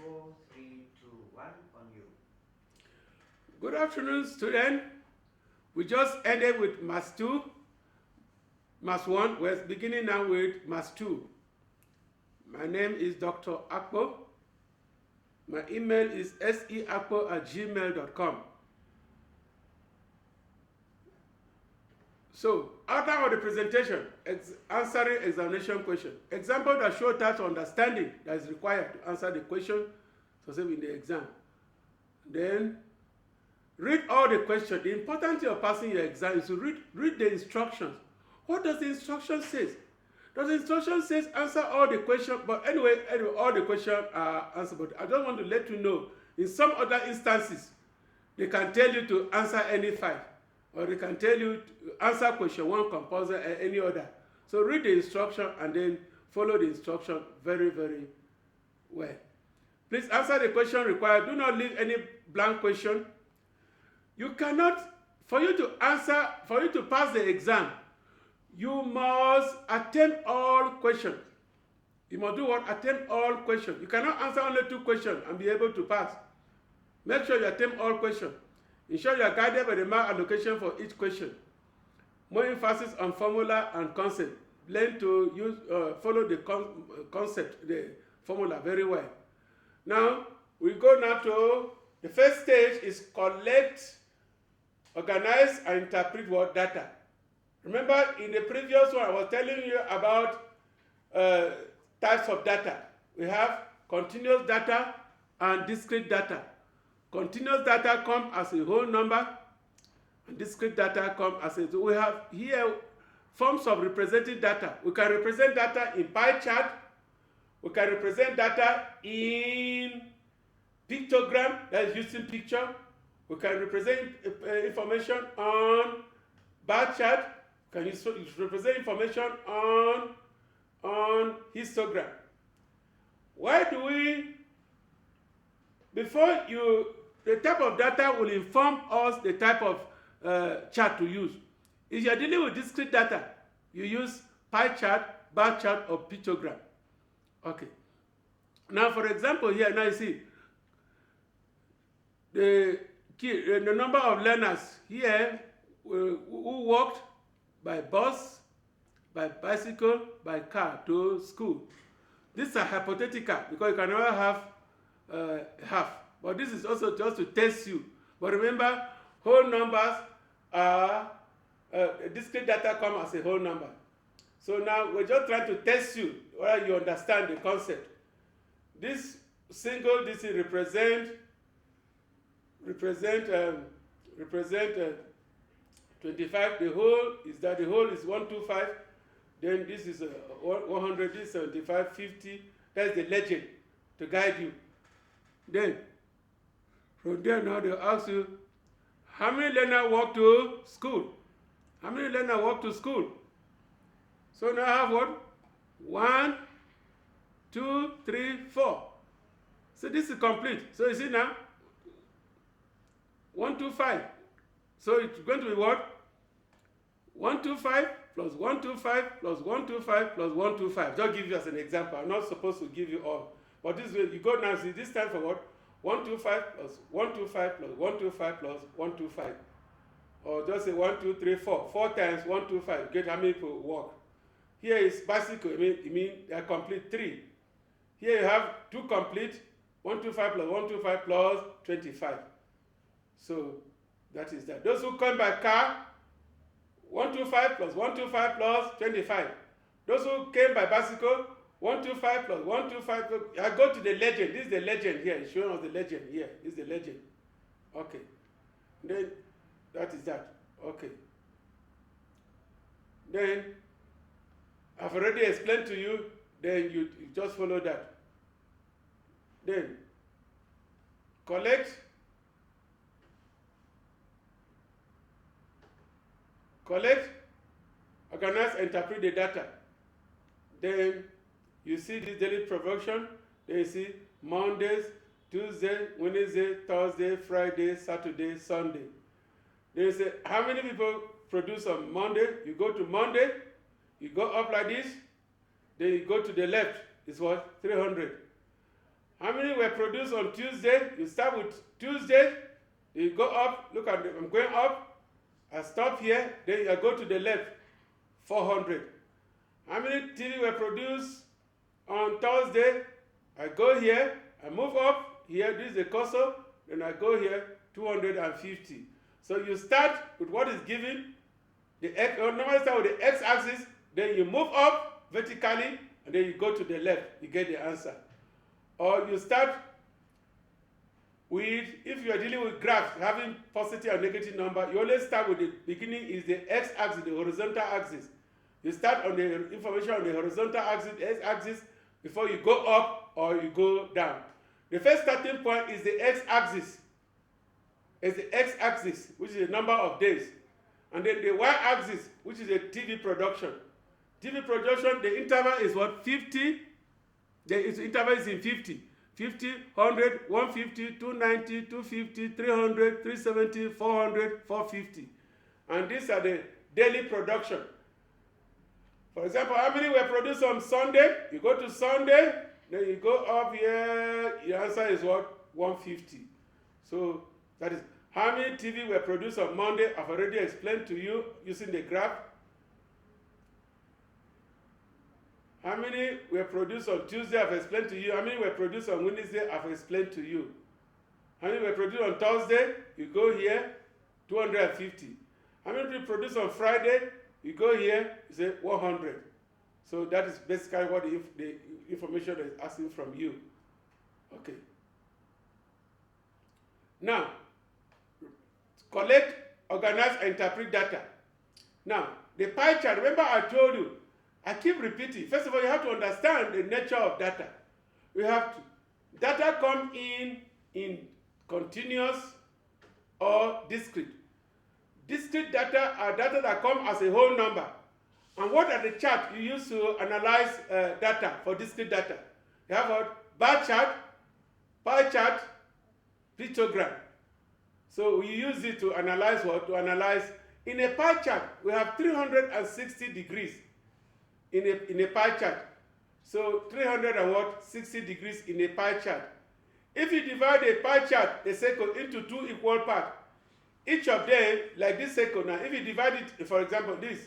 4, 3, 2, 1 on you. Good afternoon, students. We just ended with Math 2, Math 1. We're beginning now with Math 2. My name is Dr. Akpo. My email is seakpo@gmail.com. So, outline of the presentation, answering examination question. Example that show types of understanding that is required to answer the question successfully in the exam. Then, read all the questions. The important thing of passing your exam is to read the instructions. What does the instruction say? Does the instruction say answer all the questions? But anyway, all the questions are answered. But I just want to let you know, in some other instances, they can tell you to answer any 5. Or they can tell you to answer question 1 compulsory and any other. So read the instruction and then follow the instruction very, very well. Please answer the question required. Do not leave any blank question. You cannot, for you to pass the exam, you must attempt all questions. You must do what? Attempt all questions. You cannot answer only 2 questions and be able to pass. Make sure you attempt all questions. Ensure you are guided by the mark allocation for each question. More emphasis on formula and concept. Learn to follow the concept, the formula very well. Now, we go now to the first stage is collect, organize, and interpret what data. Remember, in the previous one, I was telling you about types of data. We have continuous data and discrete data. Continuous data come as a whole number, and discrete data come as a... So we have here forms of representing data. We can represent data in pie chart. We can represent data in pictogram, that is using picture. We can represent information on bar chart. We can represent information on histogram. Why do we... Before you... The type of data will inform us the type of chart to use. If you are dealing with discrete data, you use pie chart, bar chart, or pictogram. Okay. Now, for example, here, now you see the number of learners here who walked by bus, by bicycle, by car to school. These are hypothetical because you can never have half. But this is also just to test you. But remember, whole numbers are, discrete data come as a whole number. So now we're just trying to test you whether you understand the concept. This single, this is represent 25. The whole is 125. Then this is 100, this is 75, 50. That's the legend to guide you. Then, from there now they'll ask you, how many learners walk to school? How many learners walk to school? So now I have what? 1, 2, 3, 4. So this is complete. So you see now, 125. So it's going to be what? 125 plus 125 plus 125 plus 125. Just give you as an example. I'm not supposed to give you all. But this way, you go now, see, this time for what? 125 plus 125 plus 125 plus 125. Or just say 1, 2, 3, 4. 4 times 125. Get how many people walk. Here is bicycle. It means they are complete 3. Here you have 2 complete. 125 plus 125 plus 25. So that is that. Those who come by car, 125 plus 125 plus 25. Those who came by bicycle, 125 plus 125 plus... I go to the legend. This is the legend here. It's showing us the legend here. This is the legend. Okay. Then, that is that. Okay. Then, I've already explained to you. Then you just follow that. Then, collect, organize, and interpret the data. Then, you see this daily production. Then you see Mondays, Tuesday, Wednesday, Thursday, Friday, Saturday, Sunday. Then you say, how many people produce on Monday? You go to Monday, you go up like this, then you go to the left. It's what? 300. How many were produced on Tuesday? You start with Tuesday, you go up, look at I'm going up, I stop here, then I go to the left, 400. How many TV were produced on Thursday? I go here, I move up, here, this is the cursor, then I go here, 250. So you start with what is given, normally start with the x-axis, then you move up vertically, and then you go to the left, you get the answer. Or you start with, if you are dealing with graphs having positive and negative number, you always start with the beginning is the x-axis, the horizontal axis. You start on the information on the horizontal axis, x-axis, before you go up or you go down. The first starting point is the x-axis. It's the x-axis, which is the number of days. And then the y-axis, which is the TV production. TV production, the interval is what? 50. The interval is in 50. 50, 100, 150, 290, 250, 300, 370, 400, 450. And these are the daily production. For example, how many were produced on Sunday? You go to Sunday, then you go up here, your answer is what? 150. So that is, how many TV were produced on Monday? I've already explained to you using the graph. How many were produced on Tuesday? I've explained to you. How many were produced on Wednesday? I've explained to you. How many were produced on Thursday? You go here, 250. How many were produced on Friday? You go here, you say 100. So that is basically what the information is asking from you. Okay. Now, collect, organize, and interpret data. Now, the pie chart, remember I told you, I keep repeating. First of all, you have to understand the nature of data. Data come in continuous or discrete. Discrete data are data that come as a whole number. And what are the charts you use to analyze data for discrete data? You have a bar chart, pie chart, pictogram. So we use it to analyze what? To analyze, in a pie chart, we have 360 degrees in a pie chart. So 360 degrees in a pie chart. If you divide a pie chart, a circle, into two equal parts, each of them, like this circle now, if you divide it, for example, you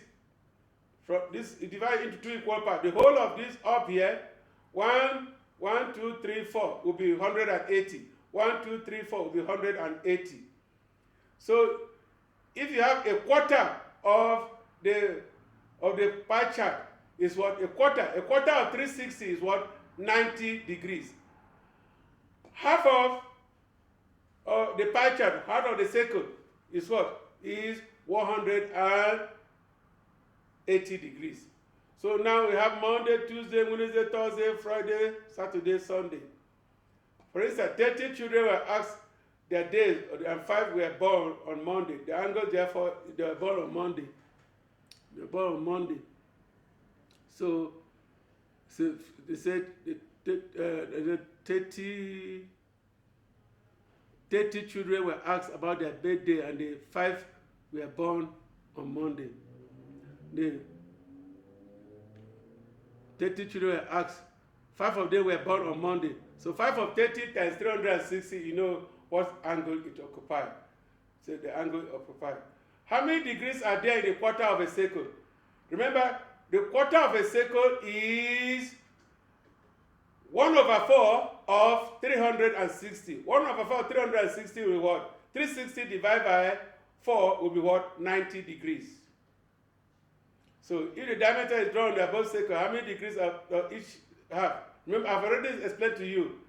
divide it into two equal parts, the whole of this up here, 1, 2, 3, 4 will be 180. 1, 2, 3, 4 will be 180. So if you have a quarter of the pie chart, is what? A quarter of 360 is what? 90 degrees. Half of the pie chart, half of the circle, is what? Is 180 degrees. So now we have Monday, Tuesday, Wednesday, Thursday, Friday, Saturday, Sunday. For instance, 30 children were asked their days, and 5 were born on Monday. The angle, therefore, they were born on Monday. They were born on Monday. So they said 30 children were asked about their birthday, and the 5 were born on Monday. The 30 children were asked, 5 of them were born on Monday. So 5 of 30 times 360, you know what angle it occupies. So the angle occupied. How many degrees are there in a quarter of a circle? Remember, the quarter of a circle is 1/4 of 360. 1/4 of 360 will be what? 360 divided by 4 will be what? 90 degrees. So if the diameter is drawn on the above circle, how many degrees each have? Remember, I've already explained to you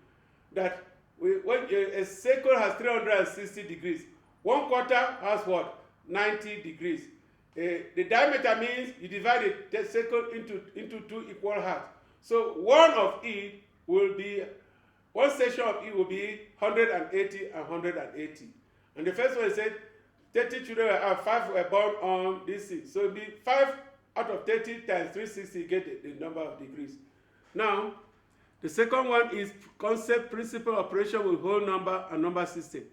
that when a circle has 360 degrees, 1/4 has what? 90 degrees. The diameter means you divide the circle into two equal halves. So one section of it will be 180 and 180. And the first one said 30 children have 5 were born on this thing. So it will be 5 out of 30 times 360, you get the number of degrees. Now, the second one is concept, principle, operation with whole number and number system.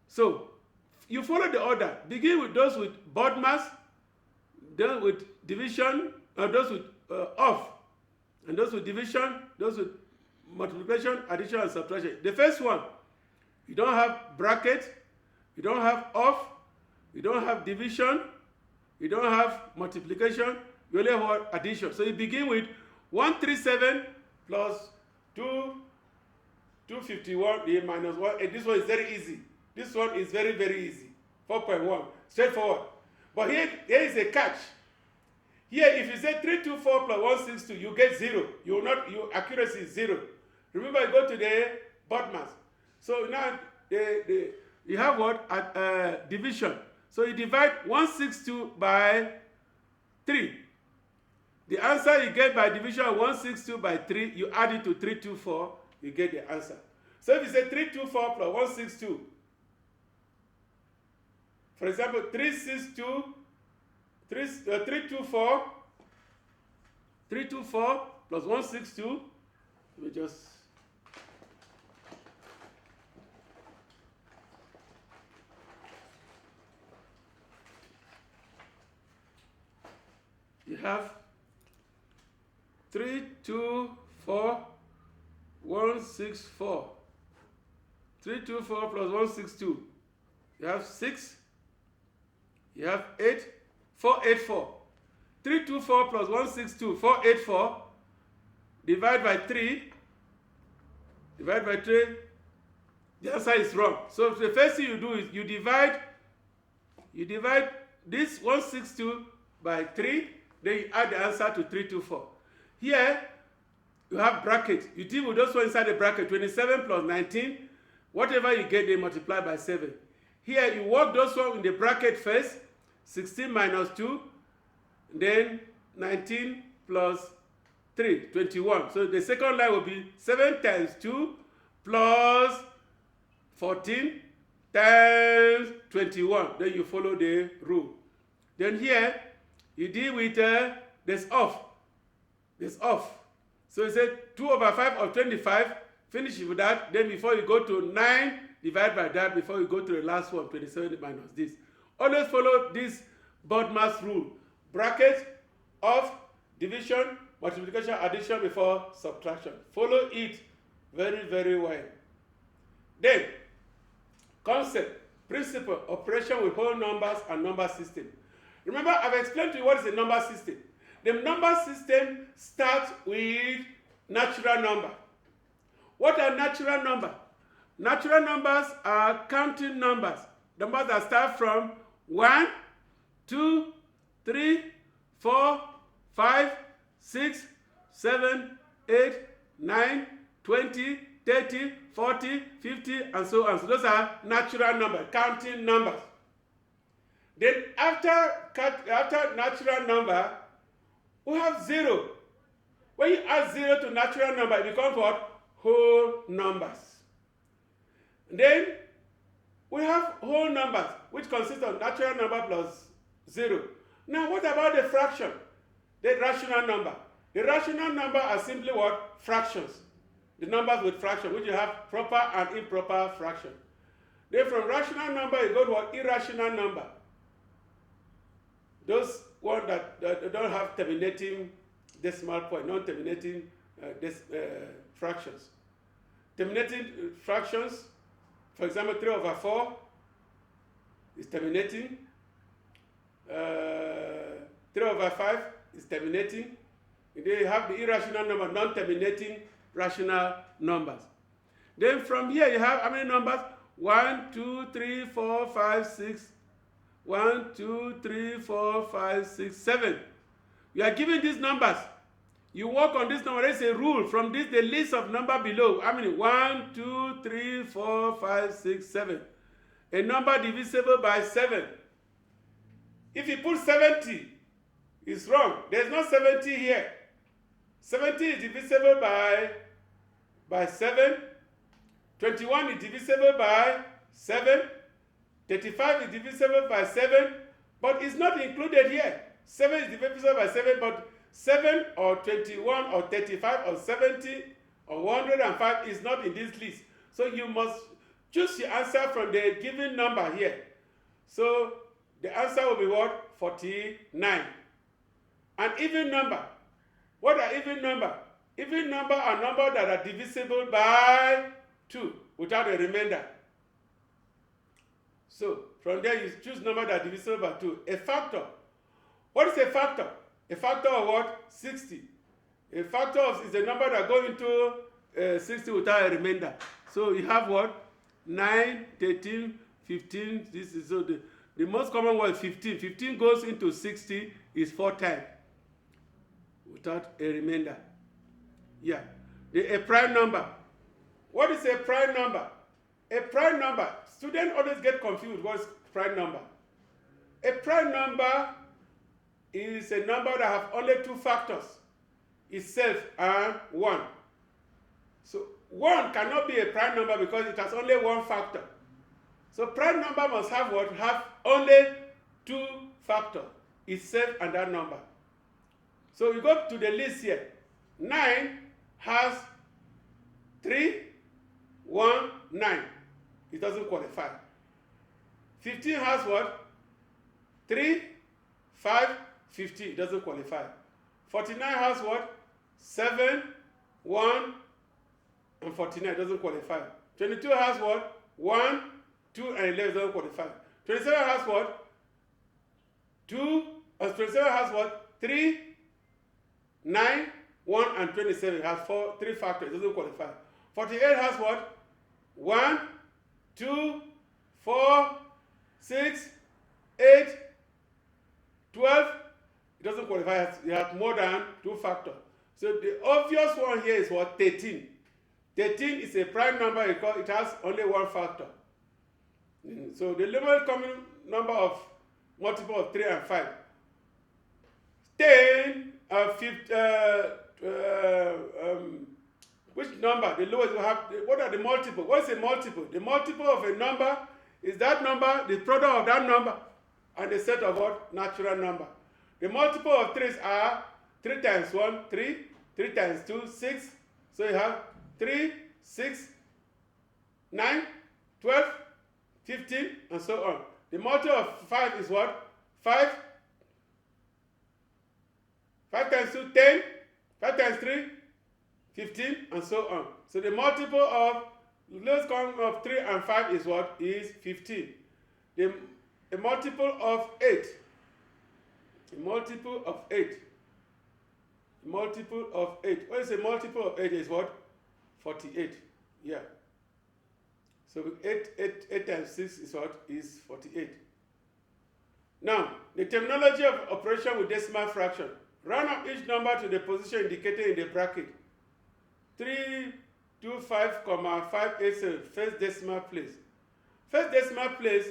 So you follow the order. Begin with those with board mass, then with division, those with off, and those with division, those with multiplication, addition, and subtraction. The first one, you don't have bracket, you don't have off, you don't have division, you don't have multiplication, you only have addition. So you begin with 137 plus 251 minus 1. And this one is very easy. This one is very, very easy. 4.1, straightforward. But here is a catch. Here, if you say 324 plus 162, you get 0. You will not, your accuracy is 0. Remember, you go to the BODMAS. So now you have what? Division. So you divide 162 by 3. The answer you get by division of 162 by 3, you add it to 324, you get the answer. So if you say 324 plus 162, for example, 324 plus 162, let me just, you have 324, 164. 324 plus 162. You have 6. You have 8. 484. 324 plus 162. 484. Divide by 3. Divide by 3. The answer is wrong. So the first thing you do is you divide this 162 by 3. Then you add the answer to 324. Here, you have bracket. You deal with those ones inside the bracket. 27 plus 19. Whatever you get, they multiply by 7. Here, you work those ones in the bracket first. 16 minus 2. Then 19 plus 3. 21. So the second line will be 7 times 2 plus 14 times 21. Then you follow the rule. Then here, you deal with this off. This off. So you say 2 over 5 of 25. Finish with that. Then before you go to 9, divide by that. Before you go to the last one, 27 minus this. Always follow this BODMAS rule. Bracket, off, division, multiplication, addition before subtraction. Follow it very, very well. Then, concept, principle, operation with whole numbers and number system. Remember, I've explained to you what is a number system. The number system starts with natural number. What are natural numbers? Natural numbers are counting numbers. Numbers that start from 1, 2, 3, 4, 5, 6, 7, 8, 9, 20, 30, 40, 50, and so on. So those are natural numbers, counting numbers. Then after natural number, we have 0. When you add 0 to natural number, it becomes what? Whole numbers. Then we have whole numbers, which consist of natural number plus 0. Now what about the fraction? The rational number. The rational number are simply what? Fractions. The numbers with fraction, which you have proper and improper fraction. Then from rational number, you go to what? Irrational number. Those ones that don't have terminating decimal point, non-terminating fractions. Terminating fractions, for example, 3 over 4 is terminating. 3 over 5 is terminating. And then you have the irrational number, non-terminating rational numbers. Then from here you have how many numbers? 1, 2, 3, 4, 5, 6. 1, 2, 3, 4, 5, 6, 7. You are given these numbers. You work on this number. There's a rule. From this, the list of number below. How many? 1, 2, 3, 4, 5, 6, 7. A number divisible by 7. If you put 70, it's wrong. There's no 70 here. 70 is divisible by 7. 21 is divisible by 7. 35 is divisible by 7, but it's not included here. 7 is divisible by 7, but 7 or 21 or 35 or 70 or 105 is not in this list. So you must choose your answer from the given number here. So the answer will be what? 49. An even number. What are even number? Even number are numbers that are divisible by 2 without a remainder. So from there you choose number that are divisible by 2. A factor. What is a factor? A factor of what? 60. A factor is a number that goes into 60 without a remainder. So you have what? 9, 13, 15. This is so the most common one is 15. 15 goes into 60 is 4 times without a remainder. Yeah. A prime number. What is a prime number? A prime number. Students always get confused. What is prime number? A prime number is a number that have only 2 factors, itself and 1. So 1 cannot be a prime number because it has only 1 factor. So prime number must have what? Have only 2 factors, itself and that number. So we go to the list here. 9 has 3, 1, 9. It doesn't qualify. 15 has what? 3, 5, 15. It doesn't qualify. 49 has what? 7, 1, and 49. It doesn't qualify. 22 has what? 1, 2, and 11. It doesn't qualify. 27 has what? 2, and 27 has what? 3, 9, 1, and 27. It has 3 factors. It doesn't qualify. 48 has what? 1, 2, 4, 6, 8, 12. It doesn't qualify. It has more than 2 factors. So the obvious one here is what? 13. 13 is a prime number because it has only 1 factor. So the lowest common number of multiple of 3 and 5. 10, 15, which number? The lowest will have, what are the multiple? What is a multiple? The multiple of a number is that number, the product of that number, and the set of what? Natural number. The multiple of 3s are 3 times 1, 3, 3 times 2, 6. So you have 3, 6, 9, 12, 15, and so on. The multiple of 5 is what? 5. 5 times 2, 10. 5 times 3, 15, and so on. So the multiple of lowest common of 3 and 5 is what? Is 15. A multiple of 8. A multiple of 8. A multiple of 8. What is a multiple of 8 is what? 48. Yeah. So 8 times 6 is what? Is 48. Now, the terminology of operation with decimal fraction. Round up each number to the position indicated in the bracket. 325, 587, first decimal place. First decimal place,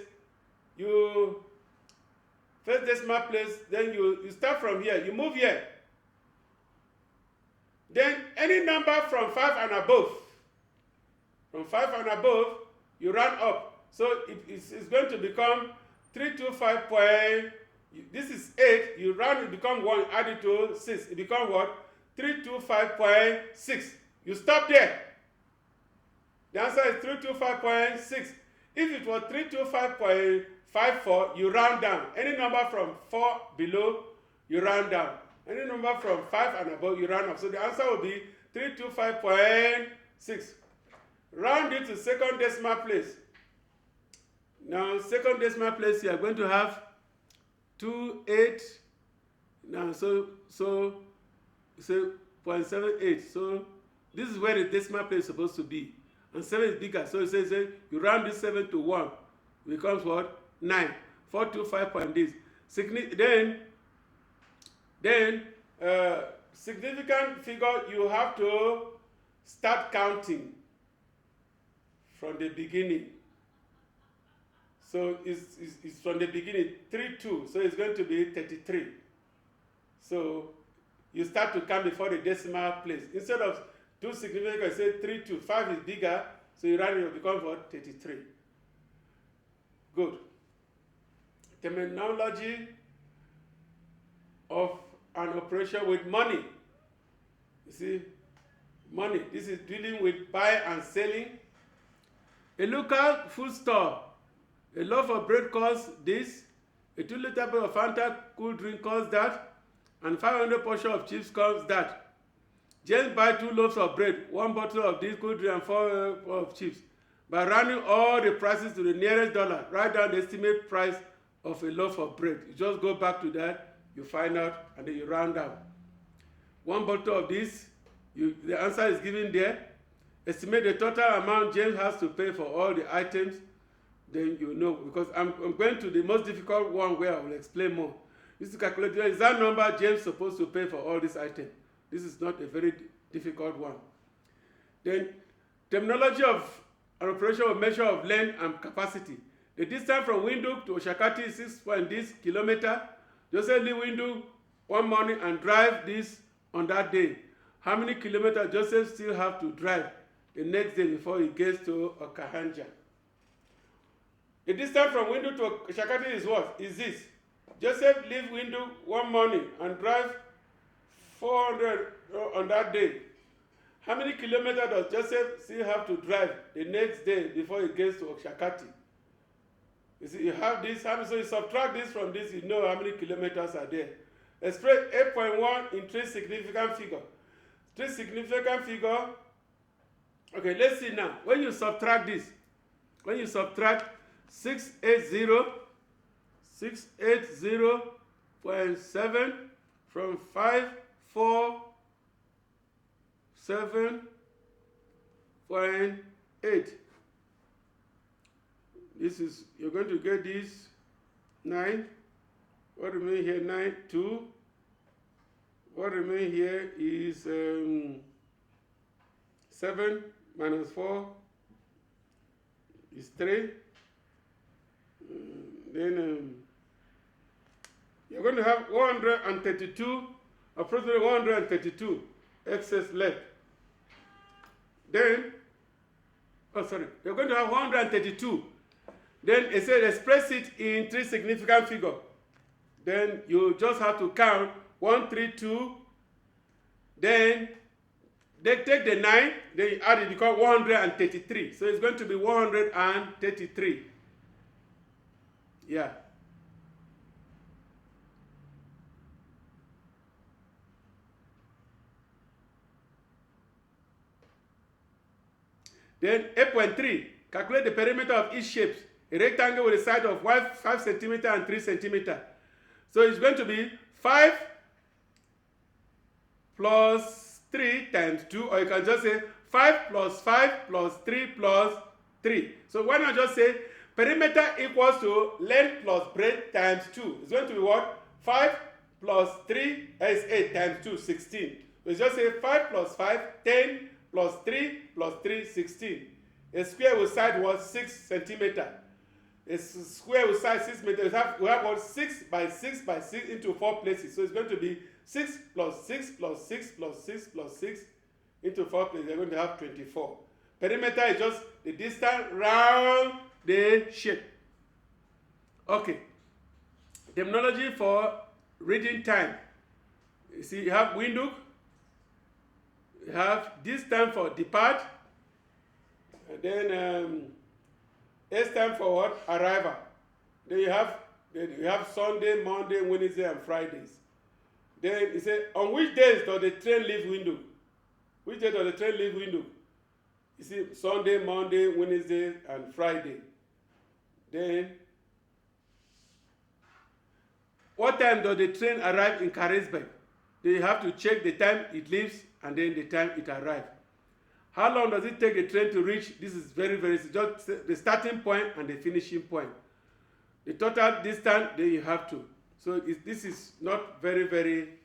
then you start from here, you move here. Then any number from 5 and above, you round up. So it's going to become 325. This is 8, you round it, become 1, add it to 6. It becomes what? 325.6. You stop there. The answer is 325.6. If it was 325.54, you round down. Any number from 4 below, you round down. Any number from 5 and above, you round up. So the answer will be 325.6. Round it to second decimal place. Now, second decimal place, you are going to have 28. Now, so 0.78. So this is where the decimal place is supposed to be. And 7 is bigger. So it says you round this 7 to 1. It becomes what? 9. 425 point this. Then significant figure, you have to start counting from the beginning. So it's from the beginning, 3, 2. So it's going to be 33. So you start to count before the decimal place. Instead of 2 significant, you say 3, 2. 5 is bigger, so you round it, becomes what? 33. Good. Terminology of an operation with money. You see, money. This is dealing with buying and selling. A local food store. A loaf of bread costs this. A 2-liter of Fanta cool drink costs that. And 500 portion of chips costs that. James buy 2 loaves of bread, 1 bottle of this cold drink, and 4 of chips. By rounding all the prices to the nearest dollar, write down the estimate price of a loaf of bread. You just go back to that, you find out, and then you round out. 1 bottle of this, the answer is given there. Estimate the total amount James has to pay for all the items. Then you know, because I'm going to the most difficult one where I will explain more. You to calculate, is that number James supposed to pay for all these items? This is not a very difficult one. Then, terminology of an operation of measure of length and capacity. The distance from Windhoek to Oshakati is 6.this kilometer. Joseph leave Windhoek one morning and drive this on that day. How many kilometers Joseph still have to drive the next day before he gets to Okahanja? The distance from Windhoek to Oshakati is what? Is this. Joseph leave Windhoek one morning and drive 400 on that day. How many kilometers does Joseph still have to drive the next day before he gets to Oshakati? You see, you have this, so you subtract this from this, you know how many kilometers are there. Express 8.1 in 3 significant figures. 3 significant figure. Okay, let's see now. When you subtract this, when you subtract 680.7 from 547.8. This is, you're going to get this 9. What remains here? 9, 2. What remains here is 7 minus 4 is 3. Then you're going to have 132, approximately 132 excess left. Then, you're going to have 132. Then it says express it in 3 significant figures. Then you just have to count 132. Then they take the 9, then you add it, become 133. So it's going to be 133. Yeah. Then 8.3, calculate the perimeter of each shape. A rectangle with a side of 5 centimeter and 3 centimeter. So it's going to be 5 plus 3 times 2, or you can just say 5 plus 5 plus 3 plus 3. So why not just say perimeter equals to length plus breadth times 2. It's going to be what? 5 plus 3 is 8 times 2, 16. So just say 5 plus 5, 10 plus 3 plus 3, 16. A square with side was 6 centimeter. A square with side 6 meters. We have what? 6 by 6 by 6 into 4 places. So it's going to be 6 plus 6 plus 6 plus 6 plus 6 into 4 places. You're going to have 24. Perimeter is just the distance round the shape. Okay. Terminology for reading time. You see, you have Windhoek. You have distance for depart. And then S time for what? Arrival. Then you have Sunday, Monday, Wednesday, and Fridays. Then you say, on which days does the train leave Windhoek? Which day does the train leave Windhoek? You see, Sunday, Monday, Wednesday, and Friday. Then, what time does the train arrive in Carisburg? Then you have to check the time it leaves and then the time it arrives. How long does it take the train to reach? This is very, very, just the starting point and the finishing point. The total distance, then you have to. So this is not very, very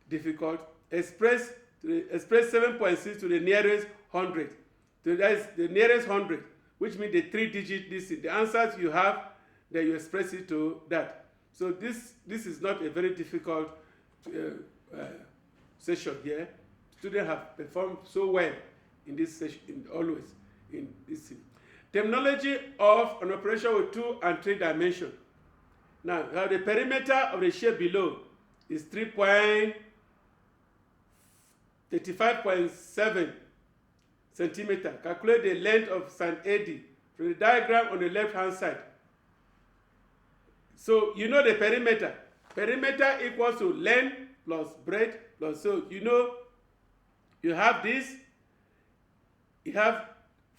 difficult. Express 7.6 to the nearest 100. So that is the nearest 100, which means the 3-digit distance. The answers you have, then you express it to that. So this is not a very difficult session here. Students have performed so well in this session, always in this. Terminology of an operation with 2 and 3 dimensions. Now, the perimeter of the shape below is 35.7 centimeter. Calculate the length of San AD from the diagram on the left-hand side. So, you know the perimeter. Perimeter equals to length plus breadth plus, so you know You have this. You have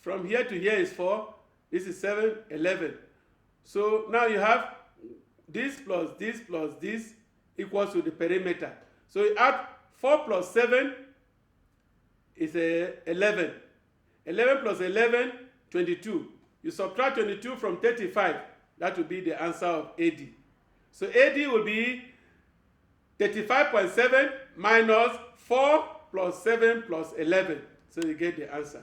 from here to here is 4. This is 7, 11. So now you have this plus this equals to the perimeter. So you add 4 plus 7 is 11. 11 plus 11, 22. You subtract 22 from 35. That will be the answer of AD. So AD will be 35.7 minus 4 plus 7 plus 11. So you get the answer.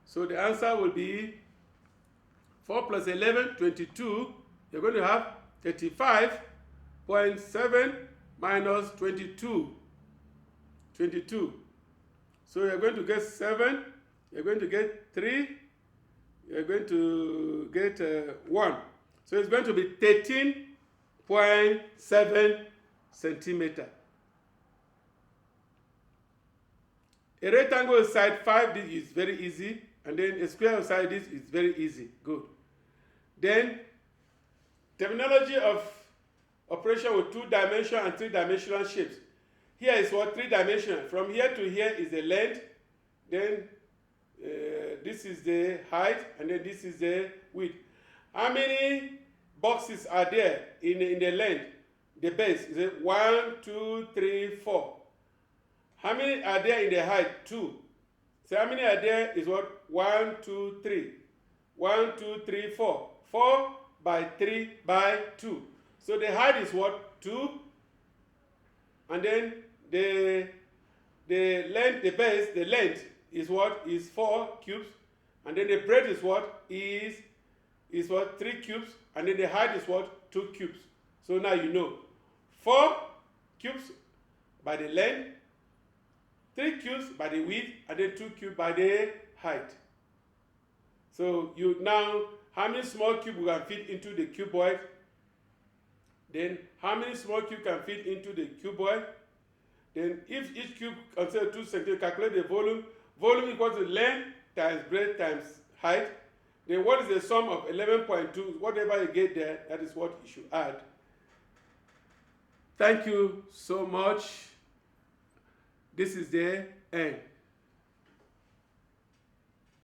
So the answer will be 4 plus 11, 22. You're going to have 35.7 minus 22. 22. So you're going to get 7. You're going to get 3. You're going to get 1. So it's going to be 13.7 centimeter. A rectangle side 5, this is very easy. And then a square side this is very easy. Good. Then terminology of operation with 2-dimensional and 3-dimensional shapes. Here is what 3-dimensional. From here to here is the length. Then this is the height, and then this is the width. How many boxes are there in the length? The base is it 1, 2, 3, 4. How many are there in the height? 2. So how many are there is what? 1, 2, 3. 1, 2, 3, 4. 4 by 3 by 2. So the height is what? 2. And then the length, the base, the length is what? Is 4 cubes. And then the breadth is what? Is what? 3 cubes. And then the height is what? 2 cubes. So now you know. 4 cubes by the length, 3 cubes by the width, and then 2 cubes by the height. So you now, how many small cubes we can fit into the cuboid? Then how many small cubes can fit into the cuboid? Then if each cube contains 2 centimeters, calculate the volume. Volume equals to length times breadth times height. Then what is the sum of 11.2? Whatever you get there, that is what you should add. Thank you so much. This is the end.